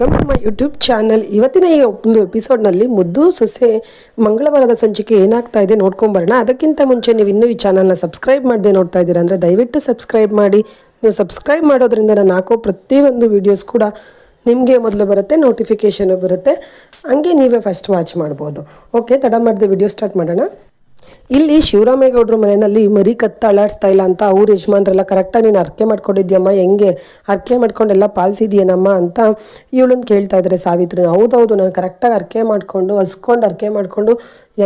Welcome to my YouTube channel. ಇವತ್ತಿನ ಈ ಒಂದು ಎಪಿಸೋಡ್ನಲ್ಲಿ ಮುದ್ದು ಸೊಸೆ ಮಂಗಳವಾರದ ಸಂಚಿಕೆ ಏನಾಗ್ತಾ ಇದೆ ನೋಡ್ಕೊಂಬರೋಣ. ಅದಕ್ಕಿಂತ ಮುಂಚೆ ನೀವು ಇನ್ನೂ ಈ ಚಾನಲ್ನ ಸಬ್ಸ್ಕ್ರೈಬ್ ಮಾಡದೆ ನೋಡ್ತಾ ಇದ್ದೀರಾ ಅಂದರೆ ದಯವಿಟ್ಟು ಸಬ್ಸ್ಕ್ರೈಬ್ ಮಾಡಿ. ನೀವು ಸಬ್ಸ್ಕ್ರೈಬ್ ಮಾಡೋದ್ರಿಂದ ನಾನು ಹಾಕೋ ಪ್ರತಿಯೊಂದು ವೀಡಿಯೋಸ್ ಕೂಡ ನಿಮಗೆ ಮೊದಲು ಬರುತ್ತೆ, ನೋಟಿಫಿಕೇಷನ್ ಬರುತ್ತೆ, ಹಂಗೆ ನೀವೇ ಫಸ್ಟ್ ವಾಚ್ ಮಾಡ್ಬೋದು. ಓಕೆ, ತಡ ಮಾಡದೆ ವಿಡಿಯೋ ಸ್ಟಾರ್ಟ್ ಮಾಡೋಣ. ಇಲ್ಲಿ ಶಿವರಾಮೇಗೌಡರು ಮನೆಯಲ್ಲಿ ಮರಿ ಕತ್ತ ಅಳ್ಳಾಡಿಸ್ತಾ ಇಲ್ಲ ಅಂತ ಅವ್ರ ಯಜಮಾನ್ರೆಲ್ಲ ಕರೆಕ್ಟಾಗಿ ನೀನು ಅರ್ಕೆ ಮಾಡ್ಕೊಂಡಿದ್ಯಮ್ಮ, ಹೆಂಗೆ ಅರ್ಕೆ ಮಾಡ್ಕೊಂಡೆಲ್ಲ ಪಾಲಿಸಿದ್ಯೇನಮ್ಮ ಅಂತ ಇವಳನ್ನ ಕೇಳ್ತಾ ಇದ್ದಾರೆ ಸಾವಿತ್ರಿ. ಹೌದೌದು, ನಾನು ಕರೆಕ್ಟಾಗಿ ಅರ್ಕೆ ಮಾಡಿಕೊಂಡು ಹಸ್ಕೊಂಡು ಅರ್ಕೆ ಮಾಡಿಕೊಂಡು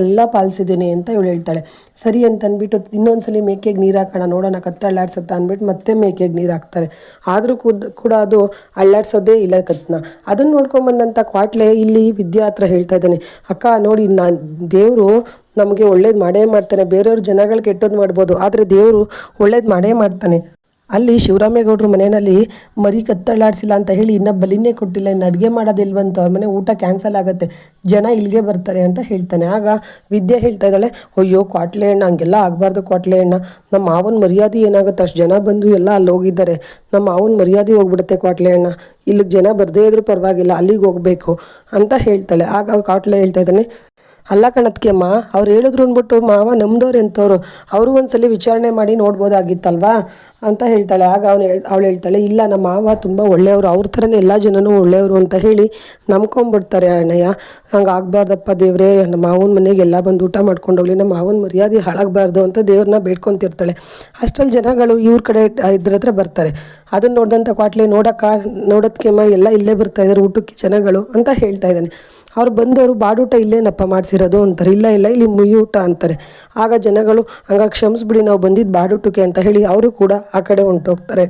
ಎಲ್ಲ ಪಾಲಿಸಿದ್ದೀನಿ ಅಂತ ಇವಳು ಹೇಳ್ತಾಳೆ. ಸರಿ ಅಂತ ಅಂದ್ಬಿಟ್ಟು ಇನ್ನೊಂದ್ಸಲಿ ಮೇಕೆಗೆ ನೀರು ಹಾಕೋಣ ನೋಡೋಣ ಕತ್ತ ಅಳ್ಳಾಡ್ಸುತ್ತಾ ಅಂದ್ಬಿಟ್ಟು ಮತ್ತೆ ಮೇಕೆಗೆ ನೀರು ಹಾಕ್ತಾರೆ. ಆದರೂ ಕೂಡ ಅದು ಅಳ್ಳಾಡ್ಸೋದೇ ಇಲ್ಲ ಕತ್ತನ್ನ. ಅದನ್ನು ನೋಡ್ಕೊಂಬಂದಂಥ ಕ್ವಾಟ್ಲೆ ಇಲ್ಲಿ ವಿದ್ಯಾ ಹತ್ರ ಹೇಳ್ತಾ ಇದ್ದಾನೆ, ಅಕ್ಕ ನೋಡಿ, ನಾನು ದೇವರು ನಮಗೆ ಒಳ್ಳೇದು ಮಾಡೇ ಮಾಡ್ತಾನೆ. ಬೇರೆಯವ್ರ ಜನಗಳು ಕೆಟ್ಟೋದು ಮಾಡ್ಬೋದು, ಆದರೆ ದೇವರು ಒಳ್ಳೇದು ಮಾಡೇ ಮಾಡ್ತಾನೆ. ಅಲ್ಲಿ ಶಿವರಾಮೇಗೌಡರು ಮನೆಯಲ್ಲಿ ಮರಿ ಕತ್ತಳ್ಳಾಡಿಸಿಲ್ಲ ಅಂತ ಹೇಳಿ ಇನ್ನೂ ಬಲಿನೇ ಕೊಟ್ಟಿಲ್ಲ, ಇನ್ನು ಅಡುಗೆ ಮಾಡೋದಿಲ್ವಂತ, ಅವ್ರ ಮನೆ ಊಟ ಕ್ಯಾನ್ಸಲ್ ಆಗುತ್ತೆ, ಜನ ಇಲ್ಲಿಗೆ ಬರ್ತಾರೆ ಅಂತ ಹೇಳ್ತಾನೆ. ಆಗ ವಿದ್ಯೆ ಹೇಳ್ತಾ ಇದ್ದಾಳೆ, ಅಯ್ಯೋ ಕ್ವಾಟ್ಲೆ ಅಣ್ಣ, ಹಂಗೆಲ್ಲ ಆಗಬಾರ್ದು ಕ್ವಾಟ್ಲೆ ಅಣ್ಣ, ನಮ್ಮ ಮಾವನ ಮರ್ಯಾದೆ ಏನಾಗುತ್ತೆ, ಅಷ್ಟು ಜನ ಬಂದು ಎಲ್ಲ ಅಲ್ಲಿ ಹೋಗಿದ್ದಾರೆ, ನಮ್ಮ ಮಾವನ ಮರ್ಯಾದೆ ಹೋಗ್ಬಿಡುತ್ತೆ ಕ್ವಾಟ್ಲೆ ಅಣ್ಣ, ಇಲ್ಲಿಗೆ ಜನ ಬರದೇ ಇದ್ರೂ ಪರವಾಗಿಲ್ಲ, ಅಲ್ಲಿಗೆ ಹೋಗಬೇಕು ಅಂತ ಹೇಳ್ತಾಳೆ. ಆಗ ಕ್ವಾಟ್ಲೆ ಹೇಳ್ತಾ ಇದ್ದಾನೆ, ಅಲ್ಲ ಕಣತ್ಕೆ ಅಮ್ಮ, ಅವ್ರು ಹೇಳಿದ್ರು ಅಂದ್ಬಿಟ್ಟು ಮಾವ ನಮ್ದವ್ರು ಎಂಥವ್ರು, ಅವರು ಒಂದ್ಸಲಿ ವಿಚಾರಣೆ ಮಾಡಿ ನೋಡ್ಬೋದಾಗಿತ್ತಲ್ವಾ ಅಂತ ಹೇಳ್ತಾಳೆ. ಆಗ ಅವಳು ಹೇಳ್ತಾಳೆ, ಇಲ್ಲ ನಮ್ಮ ಮಾವ ತುಂಬ ಒಳ್ಳೆಯವರು, ಅವ್ರ ಥರನೇ ಎಲ್ಲ ಜನನೂ ಒಳ್ಳೆಯವರು ಅಂತ ಹೇಳಿ ನಂಬ್ಕೊಂಬಿಡ್ತಾರೆ ಅಣ್ಣಯ್ಯ, ಹಂಗೆ ಆಗಬಾರ್ದಪ್ಪ ದೇವ್ರೆ, ನಮ್ಮ ಮಾವನ ಮನೆಗೆ ಎಲ್ಲ ಬಂದು ಊಟ ಮಾಡ್ಕೊಂಡು ಹೋಗ್ಲಿ, ನಮ್ಮ ಮಾವನ ಮರ್ಯಾದೆ ಹಾಳಾಗಬಾರ್ದು ಅಂತ ದೇವ್ರನ್ನ ಬೇಡ್ಕೊತಿರ್ತಾಳೆ. ಅಷ್ಟರಲ್ಲಿ ಜನಗಳು ಇವ್ರ ಕಡೆ ಇದ್ರ ಹತ್ರ ಬರ್ತಾರೆ. ಅದನ್ನು ನೋಡಿದಂಥ ಕ್ವಾಟ್ಲೆ, ನೋಡೋದಕ್ಕೆಮ್ಮ ಎಲ್ಲ ಇಲ್ಲೇ ಬರ್ತಾ ಇದ್ದಾರೆ ಊಟಕ್ಕೆ ಜನಗಳು ಅಂತ ಹೇಳ್ತಾ ಇದ್ದಾನೆ. ಅವ್ರು ಬಂದವರು ಬಾಡೂಟ ಇಲ್ಲೇನಪ್ಪ ಮಾಡಿಸಿರೋದು ಅಂತಾರೆ. ಇಲ್ಲ ಇಲ್ಲಿ ಮುಯ್ಯೂಟ ಅಂತಾರೆ. ಆಗ ಜನಗಳು ಹಂಗಾಗಿ ಕ್ಷಮಿಸ್ಬಿಡಿ, ನಾವು ಬಂದಿದ್ದು ಬಾಡೂಟಕ್ಕೆ ಅಂತ ಹೇಳಿ ಅವರು ಕೂಡ ಆ ಕಡೆ ಹೊಂಟೋಗ್ತಾರೆ.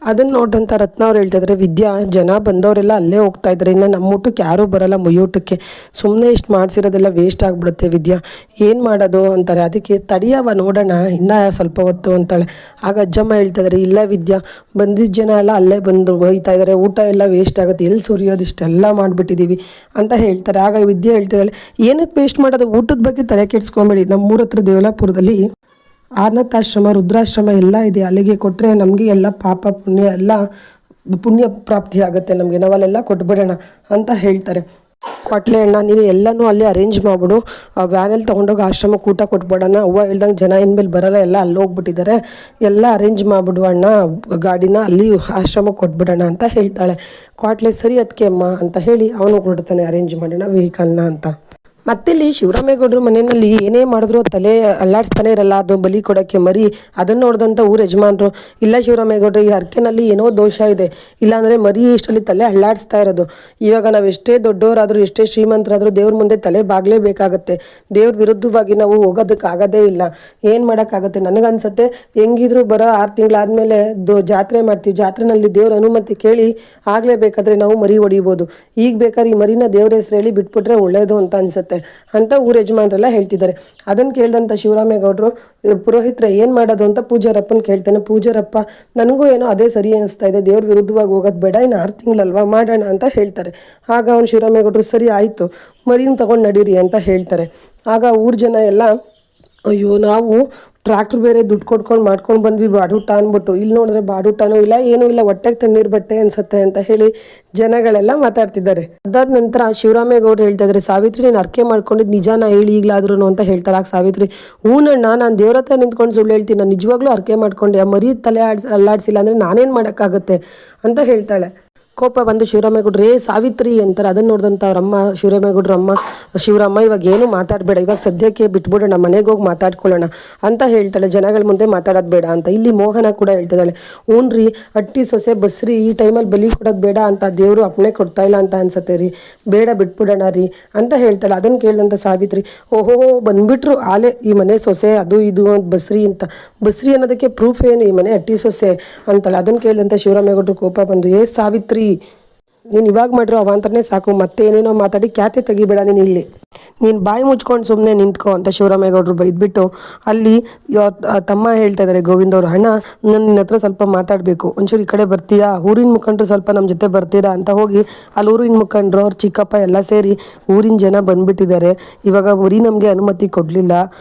ಅದನ್ನು ನೋಡಿದಂಥ ರತ್ನ ಅವ್ರು ಹೇಳ್ತಿದ್ದಾರೆ, ವಿದ್ಯಾ, ಜನ ಬಂದವರೆಲ್ಲ ಅಲ್ಲೇ ಹೋಗ್ತಾ ಇದ್ದಾರೆ, ಇನ್ನು ನಮ್ಮ ಊಟಕ್ಕೆ ಯಾರೂ ಬರೋಲ್ಲ ಮುಯ್ಯೂಟಕ್ಕೆ, ಸುಮ್ಮನೆ ಇಷ್ಟು ಮಾಡಿಸಿರೋದೆಲ್ಲ ವೇಸ್ಟ್ ಆಗಿಬಿಡುತ್ತೆ ವಿದ್ಯಾ, ಏನು ಮಾಡೋದು ಅಂತಾರೆ. ಅದಕ್ಕೆ ತಡಿಯವ ನೋಡೋಣ ಇನ್ನೂ ಸ್ವಲ್ಪ ಹೊತ್ತು ಅಂತಾಳೆ. ಆಗ ಅಜ್ಜಮ್ಮ ಹೇಳ್ತಿದ್ದಾರೆ, ಇಲ್ಲ ವಿದ್ಯಾ, ಬಂದಿದ್ದ ಜನ ಎಲ್ಲ ಅಲ್ಲೇ ಬಂದು ಹೋಗ್ತಾ ಇದ್ದಾರೆ, ಊಟ ಎಲ್ಲ ವೇಸ್ಟ್ ಆಗುತ್ತೆ, ಎಲ್ಲಿ ಸುರಿಯೋದು, ಇಷ್ಟೆಲ್ಲ ಮಾಡಿಬಿಟ್ಟಿದ್ದೀವಿ ಅಂತ ಹೇಳ್ತಾರೆ. ಆಗ ವಿದ್ಯೆ ಹೇಳ್ತಿದ್ದಾಳೆ, ಏನಕ್ಕೆ ವೇಸ್ಟ್ ಮಾಡೋದು, ಊಟದ ಬಗ್ಗೆ ತಲೆ ಕೆಡಿಸ್ಕೊಂಬೇಡಿ, ನಮ್ಮೂರ ಹತ್ರ ದೇವಲಾಪುರದಲ್ಲಿ ಅನಾಥಾಶ್ರಮ, ರುದ್ರಾಶ್ರಮ ಎಲ್ಲ ಇದೆ, ಅಲ್ಲಿಗೆ ಕೊಟ್ಟರೆ ನಮಗೆ ಎಲ್ಲ ಪಾಪ ಪುಣ್ಯ ಎಲ್ಲ ಪುಣ್ಯ ಪ್ರಾಪ್ತಿ ಆಗುತ್ತೆ ನಮಗೆ, ನಾವಲ್ಲೆಲ್ಲ ಕೊಟ್ಬಿಡೋಣ ಅಂತ ಹೇಳ್ತಾರೆ. ಕ್ವಾಟ್ಲೆ ಅಣ್ಣ, ನೀನು ಎಲ್ಲನೂ ಅಲ್ಲಿ ಅರೇಂಜ್ ಮಾಡಿಬಿಡು, ವ್ಯಾನಲ್ಲಿ ತೊಗೊಂಡೋಗಿ ಆಶ್ರಮಕ್ಕೆ ಊಟ ಕೊಟ್ಬಿಡೋಣ, ಅವ್ವ ಹೇಳ್ದಂಗೆ ಜನ ಇನ್ಮೇಲೆ ಬರೋಲ್ಲ, ಎಲ್ಲ ಅಲ್ಲಿ ಹೋಗ್ಬಿಟ್ಟಿದ್ದಾರೆ, ಎಲ್ಲ ಅರೇಂಜ್ ಮಾಡಿಬಿಡು ಅಣ್ಣ, ಗಾಡಿನ ಅಲ್ಲಿ ಆಶ್ರಮಕ್ಕೆ ಕೊಟ್ಬಿಡೋಣ ಅಂತ ಹೇಳ್ತಾಳೆ. ಕ್ವಾಟ್ಲೆ ಸರಿ ಅದಕ್ಕೆ ಅಮ್ಮ ಅಂತ ಹೇಳಿ ಅವನು ಕೊಡ್ತಾನೆ ಅರೇಂಜ್ ಮಾಡೋಣ ವೆಹಿಕಲ್ನ ಅಂತ. ಮತ್ತಿಲ್ಲಿ ಶಿವರಾಮೇಗೌಡರು ಮನೆಯಲ್ಲಿ ಏನೇ ಮಾಡಿದ್ರು ತಲೆ ಅಲ್ಲಾಡಿಸ್ತಾನೆ ಇರಲ್ಲ, ಅದು ಬಲಿ ಕೊಡೋಕ್ಕೆ ಮರಿ. ಅದನ್ನು ನೋಡಿದಂಥ ಊರ ಯಜಮಾನ್ರು, ಇಲ್ಲ ಶಿವರಾಮೇಗೌಡರು, ಈ ಹರಕೆನಲ್ಲಿ ಏನೋ ದೋಷ ಇದೆ, ಇಲ್ಲಾಂದರೆ ಮರಿ ಇಷ್ಟರಲ್ಲಿ ತಲೆ ಅಲ್ಲಾಡಿಸ್ತಾ ಇರೋದು. ಇವಾಗ ನಾವು ಎಷ್ಟೇ ದೊಡ್ಡವರಾದರೂ ಎಷ್ಟೇ ಶ್ರೀಮಂತರಾದರೂ ದೇವ್ರ ಮುಂದೆ ತಲೆ ಬಾಗಲೇಬೇಕಾಗತ್ತೆ, ದೇವ್ರ ವಿರುದ್ಧವಾಗಿ ನಾವು ಹೋಗೋದಕ್ಕಾಗೋದೇ ಇಲ್ಲ, ಏನು ಮಾಡೋಕ್ಕಾಗತ್ತೆ. ನನಗನ್ಸುತ್ತೆ ಹೆಂಗಿದ್ರು ಬರೋ 6 ತಿಂಗಳಾದಮೇಲೆ ಜಾತ್ರೆ ಮಾಡ್ತೀವಿ, ಜಾತ್ರೆನಲ್ಲಿ ದೇವ್ರ ಅನುಮತಿ ಕೇಳಿ ಆಗಲೇಬೇಕಾದ್ರೆ ನಾವು ಮರಿ ಹೊಡಿಬೋದು, ಈಗ ಬೇಕಾದ್ರೆ ಈ ಮರಿನ ದೇವ್ರ ಹೆಸರು ಹೇಳಿ ಬಿಟ್ಬಿಟ್ರೆ ಒಳ್ಳೇದು ಅಂತ ಅನ್ಸುತ್ತೆ ಅಂತ ಊರ ಯಜಮಾನ್ರೆಲ್ಲ ಹೇಳ್ತಿದ್ದಾರೆ. ಅದನ್ನು ಕೇಳಿದಂಥ ಶಿವರಾಮೇಗೌಡರು, ಪುರೋಹಿತ್ರ ಏನು ಮಾಡೋದು ಅಂತ ಪೂಜಾರಪ್ಪನ ಕೇಳ್ತಾನೆ. ಪೂಜಾರಪ್ಪ, ನನಗೂ ಏನೋ ಅದೇ ಸರಿ ಅನಿಸ್ತಾ ಇದೆ, ದೇವ್ರ ವಿರುದ್ಧವಾಗಿ ಹೋಗೋದು ಬೇಡ, ಇನ್ನು 6 ತಿಂಗಳಲ್ವಾ ಮಾಡೋಣ ಅಂತ ಹೇಳ್ತಾರೆ. ಆಗ ಅವ್ನು ಶಿವರಾಮೇಗೌಡರು, ಸರಿ ಆಯಿತು, ಮರಿನ ತೊಗೊಂಡು ನಡೀರಿ ಅಂತ ಹೇಳ್ತಾರೆ. ಆಗ ಊರ ಜನ ಎಲ್ಲ, ಅಯ್ಯೋ ನಾವು ಟ್ರ್ಯಾಕ್ಟ್ರ್ ಬೇರೆ ದುಡ್ಡು ಕೊಟ್ಕೊಂಡು ಮಾಡ್ಕೊಂಡು ಬಂದ್ವಿ ಬಾಡೂಟ ಅಂದ್ಬಿಟ್ಟು, ಇಲ್ಲಿ ನೋಡಿದ್ರೆ ಬಾಡೂಟನೂ ಇಲ್ಲ ಏನೂ ಇಲ್ಲ, ಹೊಟ್ಟೆಗೆ ತಣ್ಣೀರು ಬಟ್ಟೆ ಅನ್ಸುತ್ತೆ ಅಂತ ಹೇಳಿ ಜನಗಳೆಲ್ಲ ಮಾತಾಡ್ತಿದ್ದಾರೆ. ಅದಾದ ನಂತರ ಶಿವರಾಮೇಗೌಡರು ಹೇಳ್ತಾ ಇದ್ದಾರೆ, ಸಾವಿತ್ರಿ ನೀನು ಅರ್ಕೆ ಮಾಡ್ಕೊಂಡಿದ್ದು ನಿಜಾನ ಹೇಳಿ ಈಗಲಾದ್ರೂ ಅಂತ ಹೇಳ್ತಾರೆ. ಆಗ ಸಾವಿತ್ರಿ, ಹೂನಣ್ಣ, ನಾನು ದೇವ್ರ ಹತ್ರ ನಿಂತ್ಕೊಂಡು ಸುಳ್ಳು ಹೇಳ್ತೀನಿ, ನಾನು ನಿಜವಾಗ್ಲೂ ಅರ್ಕೆ ಮಾಡ್ಕೊಂಡೆ, ಆ ಮರಿ ತಲೆ ಅಲ್ಲಾಡಿಸಿಲ್ಲ ಅಂದರೆ ನಾನೇನು ಮಾಡೋಕ್ಕಾಗುತ್ತೆ ಅಂತ ಹೇಳ್ತಾಳೆ. ಕೋಪ ಬಂದು ಶಿವರಾಮೇಗೌಡ್ರು, ಸಾವಿತ್ರಿ ಅಂತಾರೆ. ಅದನ್ನು ನೋಡಿದಂಥ ಅವ್ರಮ್ಮ ಶಿವರಾಮೇಗೌಡ್ರ ಅಮ್ಮ, ಶಿವರಮ್ಮ ಇವಾಗ ಏನು ಮಾತಾಡಬೇಡ, ಇವಾಗ ಸದ್ಯಕ್ಕೆ ಬಿಟ್ಬಿಡೋಣ, ಮನೆಗೆ ಹೋಗಿ ಮಾತಾಡ್ಕೊಳ್ಳೋಣ ಅಂತ ಹೇಳ್ತಾಳೆ, ಜನಗಳ ಮುಂದೆ ಮಾತಾಡೋದು ಬೇಡ ಅಂತ. ಇಲ್ಲಿ ಮೋಹನ ಕೂಡ ಹೇಳ್ತಿದ್ದಾಳೆ, ಹ್ಞೂನ್ರಿ, ಅಟ್ಟಿ ಸೊಸೆ ಬಸ್ರಿ, ಈ ಟೈಮಲ್ಲಿ ಬಲಿ ಕೊಡೋದು ಬೇಡ ಅಂತ ದೇವರು ಅಪ್ಪಣೆ ಕೊಡ್ತಾ ಇಲ್ಲ ಅಂತ ಅನ್ಸತ್ತೆ ರೀ, ಬೇಡ ಬಿಟ್ಬಿಡೋಣ ರೀ ಅಂತ ಹೇಳ್ತಾಳೆ. ಅದನ್ನು ಕೇಳಿದಂಥ ಸಾವಿತ್ರಿ, ಓಹೋ ಬಂದ್ಬಿಟ್ರು ಆಲೆ ಈ ಮನೆ ಸೊಸೆ, ಅದು ಇದು ಬಸ್ರಿ ಅಂತ, ಬಸ್ರಿ ಅನ್ನೋದಕ್ಕೆ ಪ್ರೂಫ್ ಏನು, ಈ ಮನೆ ಅಟ್ಟಿ ಸೊಸೆ ಅಂತಾಳೆ. ಅದನ್ನು ಕೇಳಿದಂಥ ಶಿವರಾಮೇಗೌಡರು ಕೋಪ ಬಂದು, ಸಾವಿತ್ರಿ, ನೀನು ಇವಾಗ ಮಾಡಿರೋ ಅವಾಂತರನೇ ಸಾಕು, ಮತ್ತೆ ಏನೇನೋ ಮಾತಾಡಿ ಖ್ಯಾತೆ ತೆಗಿಬೇಡ, ನೀನು ನೀನು ಬಾಯಿ ಮುಚ್ಕೊಂಡು ಸುಮ್ಮನೆ ನಿಂತ್ಕೊ ಅಂತ ಶಿವರಾಮೇಗೌಡರು ಬೈದ್ಬಿಟ್ಟು, ಅಲ್ಲಿ ತಮ್ಮ ಹೇಳ್ತಾ ಇದ್ದಾರೆ ಗೋವಿಂದ ಅವರು, ಅಣ್ಣ ನಿನ್ನ ಹತ್ರ ಸ್ವಲ್ಪ ಮಾತಾಡಬೇಕು, ಒಂಚೂರು ಈ ಕಡೆ ಬರ್ತೀಯಾ, ಊರಿನ ಮುಖಂಡರು ಸ್ವಲ್ಪ ನಮ್ಮ ಜೊತೆ ಬರ್ತೀರಾ ಅಂತ ಹೋಗಿ ಅಲ್ಲಿ ಊರಿನ ಮುಖಂಡರು ಅವ್ರ ಚಿಕ್ಕಪ್ಪ ಎಲ್ಲ ಸೇರಿ ಊರಿನ ಜನ ಬಂದ್ಬಿಟ್ಟಿದ್ದಾರೆ, ಇವಾಗ ಊರಿ ನಮಗೆ ಅನುಮತಿ ಕೊಡಲಿಲ್ಲ,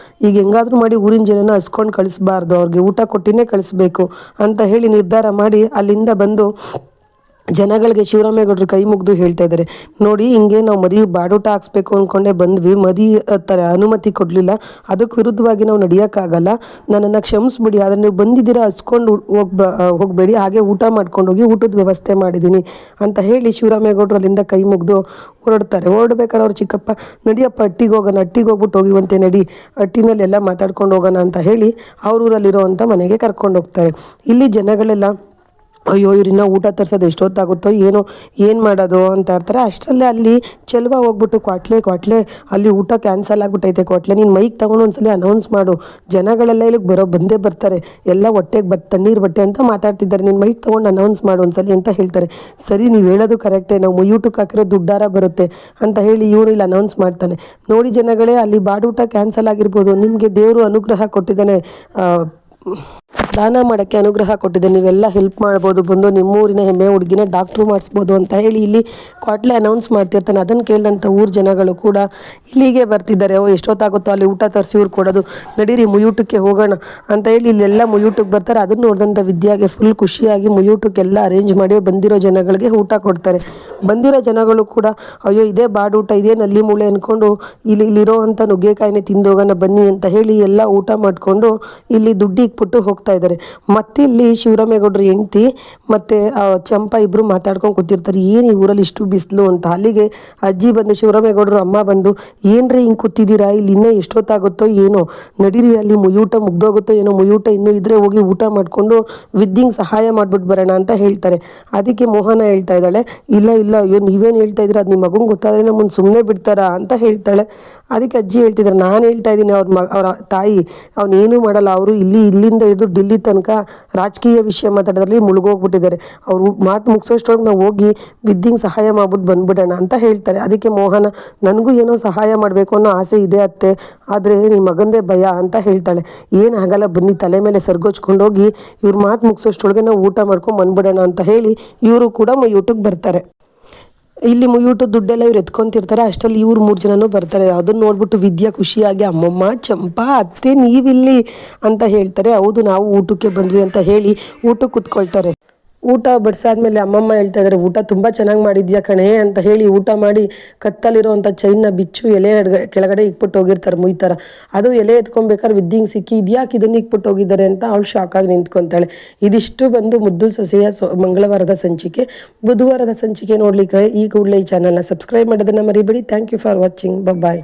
ಈಗ ಹೆಂಗಾದ್ರೂ ಮಾಡಿ ಊರಿನ ಜನನ ಹಸ್ಕೊಂಡು ಕಳಿಸ್ಬಾರ್ದು, ಅವ್ರಿಗೆ ಊಟ ಕೊಟ್ಟಿನೇ ಕಳಿಸ್ಬೇಕು ಅಂತ ಹೇಳಿ ನಿರ್ಧಾರ ಮಾಡಿ ಅಲ್ಲಿಂದ ಬಂದು ಜನಗಳಿಗೆ ಶಿವರಾಮೇಗೌಡರು ಕೈ ಮುಗಿದು ಹೇಳ್ತಾ ಇದ್ದಾರೆ, ನೋಡಿ ಹಿಂಗೆ ನಾವು ಮರಿ ಬಾಡೂಟ ಹಾಕ್ಸ್ಬೇಕು ಅಂದ್ಕೊಂಡೆ ಬಂದ್ವಿ, ಮರಿ ಥರ ಅನುಮತಿ ಕೊಡಲಿಲ್ಲ, ಅದಕ್ಕೆ ವಿರುದ್ಧವಾಗಿ ನಾವು ನಡೆಯೋಕ್ಕಾಗಲ್ಲ, ನನ್ನನ್ನು ಕ್ಷಮಿಸ್ಬಿಡಿ, ಆದರೆ ನೀವು ಬಂದಿದ್ದೀರಾ ಹಸ್ಕೊಂಡು ಹೋಗಬೇಡಿ, ಹಾಗೆ ಊಟ ಮಾಡ್ಕೊಂಡು ಹೋಗಿ, ಊಟದ ವ್ಯವಸ್ಥೆ ಮಾಡಿದ್ದೀನಿ ಅಂತ ಹೇಳಿ ಶಿವರಾಮೇಗೌಡರು ಅಲ್ಲಿಂದ ಕೈ ಮುಗಿದು ಹೊರಡ್ಬೇಕಾದ್ರೆ ಅವ್ರು ಚಿಕ್ಕಪ್ಪ ನಡಿಯಪ್ಪ ಅಟ್ಟಿಗೆ ಹೋಗೋಣ, ಅಟ್ಟಿಗೆ ಹೋಗ್ಬಿಟ್ಟು ಹೋಗಿವಂತೆ ನಡಿ, ಅಟ್ಟಿನಲ್ಲಿ ಎಲ್ಲ ಮಾತಾಡ್ಕೊಂಡು ಹೋಗೋಣ ಅಂತ ಹೇಳಿ ಅವ್ರ ಊರಲ್ಲಿರೋ ಅಂಥ ಮನೆಗೆ ಕರ್ಕೊಂಡು ಹೋಗ್ತಾರೆ. ಇಲ್ಲಿ ಜನಗಳೆಲ್ಲ ಅಯ್ಯೋ ಇವ್ರಿನ್ನ ಊಟ ತರಿಸೋದು ಎಷ್ಟೊತ್ತಾಗುತ್ತೋ ಏನೋ ಏನು ಮಾಡೋದು ಅಂತ ಇರ್ತಾರೆ. ಅಷ್ಟರಲ್ಲೇ ಅಲ್ಲಿ ಚೆಲುವ ಹೋಗ್ಬಿಟ್ಟು ಕ್ವಾಟ್ಲೆ ಅಲ್ಲಿ ಊಟ ಕ್ಯಾನ್ಸಲ್ ಆಗಿಬಿಟ್ಟೈತೆ, ಕ್ವಾಟ್ಲೆ ನೀನು ಮೈಕ್ ತೊಗೊಂಡು ಒಂದ್ಸಲಿ ಅನೌನ್ಸ್ ಮಾಡು, ಜನಗಳೆಲ್ಲ ಇಲ್ಲಿಗೆ ಬಂದೇ ಬರ್ತಾರೆ, ಎಲ್ಲ ಹೊಟ್ಟೆಗೆ ತಣ್ಣೀರು ಬಟ್ಟೆ ಅಂತ ಮಾತಾಡ್ತಿದ್ದಾರೆ, ನೀನು ಮೈಕ್ ತೊಗೊಂಡು ಅನೌನ್ಸ್ ಮಾಡು ಒಂದ್ಸಲಿ ಅಂತ ಹೇಳ್ತಾರೆ. ಸರಿ ನೀವು ಹೇಳೋದು ಕರೆಕ್ಟೇ, ನಾವು ಯೂಟ್ಯೂಬ್ಗೆ ಹಾಕಿರೋ ದುಡ್ಡಾರ ಬರುತ್ತೆ ಅಂತ ಹೇಳಿ ಇವರು ಇಲ್ಲಿ ಅನೌನ್ಸ್ ಮಾಡ್ತಾನೆ. ನೋಡಿ ಜನಗಳೇ, ಅಲ್ಲಿ ಬಾಡೂಟ ಕ್ಯಾನ್ಸಲ್ ಆಗಿರ್ಬೋದು, ನಿಮಗೆ ದೇವರು ಅನುಗ್ರಹ ಕೊಟ್ಟಿದ್ದಾನೆ, ದಾನ ಮಾಡೋಕ್ಕೆ ಅನುಗ್ರಹ ಕೊಟ್ಟಿದೆ, ನೀವೆಲ್ಲ ಹೆಲ್ಪ್ ಮಾಡ್ಬೋದು, ಬಂದು ನಿಮ್ಮೂರಿನ ಹೆಮ್ಮೆ ಹುಡುಗಿನ ಡಾಕ್ಟ್ರು ಮಾಡಿಸ್ಬೋದು ಅಂತ ಹೇಳಿ ಇಲ್ಲಿ ಕ್ವಾಟ್ಲೆ ಅನೌನ್ಸ್ ಮಾಡ್ತಿರ್ತಾನೆ. ಅದನ್ನು ಕೇಳಿದಂಥ ಊರು ಜನಗಳು ಕೂಡ ಇಲ್ಲಿಗೆ ಬರ್ತಿದ್ದಾರೆ. ಎಷ್ಟೊತ್ತಾಗುತ್ತೋ ಅಲ್ಲಿ ಊಟ ತರಿಸಿ ಇವ್ರು ಕೊಡೋದು, ನಡೀರಿ ಮುಯೂಟಕ್ಕೆ ಹೋಗೋಣ ಅಂತ ಹೇಳಿ ಇಲ್ಲೆಲ್ಲ ಮುಯೂಟಕ್ಕೆ ಬರ್ತಾರೆ. ಅದನ್ನು ನೋಡಿದಂಥ ವಿದ್ಯಾಗೆ ಫುಲ್ ಖುಷಿಯಾಗಿ ಮುಯೂಟಕ್ಕೆಲ್ಲ ಅರೇಂಜ್ ಮಾಡಿ ಬಂದಿರೋ ಜನಗಳಿಗೆ ಊಟ ಕೊಡ್ತಾರೆ. ಬಂದಿರೋ ಜನಗಳು ಕೂಡ ಅಯ್ಯೋ ಇದೇ ಬಾಡೂಟ, ಇದೇ ನಲ್ಲಿ ಮೂಳೆ ಅಂದ್ಕೊಂಡು ಇಲ್ಲಿರೋ ಅಂಥ ನುಗ್ಗೆಕಾಯಿನೇ ತಿಂದೋಗೋಣ ಬನ್ನಿ ಅಂತ ಹೇಳಿ ಎಲ್ಲ ಊಟ ಮಾಡಿಕೊಂಡು ಇಲ್ಲಿ ದುಡ್ಡು ಇಕ್ಬಿಟ್ಟು ಹೋಗ್ತಾ ಇದ್ದಾರೆ. ಮತ್ತೆ ಇಲ್ಲಿ ಶಿವರಾಮೇಗೌಡರು ಹೆಂಡ್ತಿ ಮತ್ತು ಚಂಪಾ ಇಬ್ಬರು ಮಾತಾಡ್ಕೊಂಡು ಕೂತಿರ್ತಾರೆ, ಏನು ಈ ಊರಲ್ಲಿ ಇಷ್ಟು ಬಿಸಿಲು ಅಂತ. ಅಲ್ಲಿಗೆ ಅಜ್ಜಿ ಬಂದು ಶಿವರಾಮೇಗೌಡರು ಅಮ್ಮ ಬಂದು, ಏನ್ರಿ ಹಿಂಗೆ ಕೂತಿದ್ದೀರಾ, ಇಲ್ಲಿ ಇನ್ನೂ ಎಷ್ಟೊತ್ತಾಗುತ್ತೋ ಏನೋ, ನಡೀರಿ ಅಲ್ಲಿ ಮುಯೂಟ ಮುಗ್ದೋಗುತ್ತೋ ಏನೋ, ಮುಯೂಟ ಇನ್ನೂ ಇದ್ರೆ ಹೋಗಿ ಊಟ ಮಾಡಿಕೊಂಡು ವಿದ್ಯಂಗೆ ಸಹಾಯ ಮಾಡಿಬಿಟ್ಟು ಬರೋಣ ಅಂತ ಹೇಳ್ತಾರೆ. ಅದಕ್ಕೆ ಮೋಹನ ಹೇಳ್ತಾ ಇದ್ದಾಳೆ, ಇಲ್ಲ ಅಯ್ಯೋ ನೀವೇನು ಹೇಳ್ತಾ ಇದ್ದೀರಾ, ಅದು ನಿಮ್ಮ ಮಗಂಗೆ ಗೊತ್ತಾದ್ರೆ ನಮ್ಮನ್ನು ಸುಮ್ಮನೆ ಬಿಡ್ತಾರಾ ಅಂತ ಹೇಳ್ತಾಳೆ. ಅದಕ್ಕೆ ಅಜ್ಜಿ ಹೇಳ್ತಿದ್ದಾರೆ, ನಾನು ಹೇಳ್ತಾ ಇದ್ದೀನಿ ಅವ್ರ ತಾಯಿ ಅವನೇನೂ ಮಾಡಲ್ಲ, ಅವರು ಇಲ್ಲಿಂದ ಹಿಡಿದು ಡಿಲ್ಲಿ ತನಕ ರಾಜಕೀಯ ವಿಷಯ ಮಾತಾಡೋದ್ರಲ್ಲಿ ಮುಳುಗೋಗ್ಬಿಟ್ಟಿದ್ದಾರೆ, ಅವರು ಮಾತು ಮುಗಿಸೋಷ್ಟೊಳಗೆ ನಾವು ಹೋಗಿ ವಿದ್ಯಂಗೆ ಸಹಾಯ ಮಾಡ್ಬಿಟ್ಟು ಬಂದ್ಬಿಡೋಣ ಅಂತ ಹೇಳ್ತಾರೆ. ಅದಕ್ಕೆ ಮೋಹನ, ನನಗೂ ಏನೋ ಸಹಾಯ ಮಾಡಬೇಕು ಅನ್ನೋ ಆಸೆ ಇದೆ ಅತ್ತೆ, ಆದರೆ ನಿಮ್ಮ ಮಗಂದೇ ಭಯ ಅಂತ ಹೇಳ್ತಾಳೆ. ಏನಾಗಲ್ಲ ಬನ್ನಿ, ತಲೆ ಮೇಲೆ ಸರ್ಗೋಚ್ಕೊಂಡೋಗಿ ಇವ್ರ ಮಾತು ಮುಗಿಸೋಷ್ಟೊಳಗೆ ನಾವು ಊಟ ಮಾಡ್ಕೊಂಡು ಬಂದ್ಬಿಡೋಣ ಅಂತ ಹೇಳಿ ಇವರು ಕೂಡ ಯೂಟ್ಯೂಬ್ಗೆ ಬರ್ತಾರೆ. ಇಲ್ಲಿ ಮುಯೂಟು ದುಡ್ಡೆಲ್ಲ ಇವ್ರು ಎತ್ಕೊಂತಿರ್ತಾರೆ. ಅಷ್ಟರಲ್ಲಿ ಇವ್ರು 3 ಜನನೂ ಬರ್ತಾರೆ. ಅದನ್ನು ನೋಡ್ಬಿಟ್ಟು ವಿದ್ಯಾ ಖುಷಿಯಾಗಿ, ಅಮ್ಮಮ್ಮ ಚಂಪಾ ಅತ್ತೆ ನೀವಿಲ್ಲಿ ಅಂತ ಹೇಳ್ತಾರೆ. ಹೌದು ನಾವು ಊಟಕ್ಕೆ ಬಂದ್ವಿ ಅಂತ ಹೇಳಿ ಊಟಕ್ಕೆ ಕೂತ್ಕೊಳ್ತಾರೆ. ಊಟ ಬಡಿಸಾದ್ಮೇಲೆ ಅಮ್ಮಮ್ಮ ಹೇಳ್ತಾ ಇದ್ದಾರೆ, ಊಟ ತುಂಬ ಚೆನ್ನಾಗಿ ಮಾಡಿದ್ಯಾ ಕಣೆ ಅಂತ ಹೇಳಿ ಊಟ ಮಾಡಿ ಕತ್ತಲಿರೋವಂಥ ಚೈನ್ನ ಬಿಚ್ಚು ಎಲೆ ಕೆಳಗಡೆ ಇಕ್ಬಿಟ್ಟು ಹೋಗಿರ್ತಾರೆ ಮುಯ್ತಾರ. ಅದು ಎಲೆ ಎತ್ಕೊಬೇಕಾದ್ರೆ ವಿದ್ಯಂಗೆ ಸಿಕ್ಕಿ ಇದ್ಯಾಕೆ ಇದನ್ನು ಇಕ್ಬಿಟ್ಟು ಹೋಗಿದ್ದಾರೆ ಅಂತ ಅವಳು ಶಾಕಾಗಿ ನಿಂತ್ಕೊತಾಳೆ. ಇದಿಷ್ಟು ಬಂದು ಮುದ್ದು ಸೊಸೆಯ ಮಂಗಳವಾರದ ಸಂಚಿಕೆ. ಬುಧವಾರದ ಸಂಚಿಕೆ ನೋಡ್ಲಿಕ್ಕೆ ಈ ಕೂಡಲೇ ಈ ಚಾನಲ್ನ ಸಬ್ಸ್ಕ್ರೈಬ್ ಮಾಡೋದನ್ನು ಮರಿಬೇಡಿ. Thank you for watching. Bye.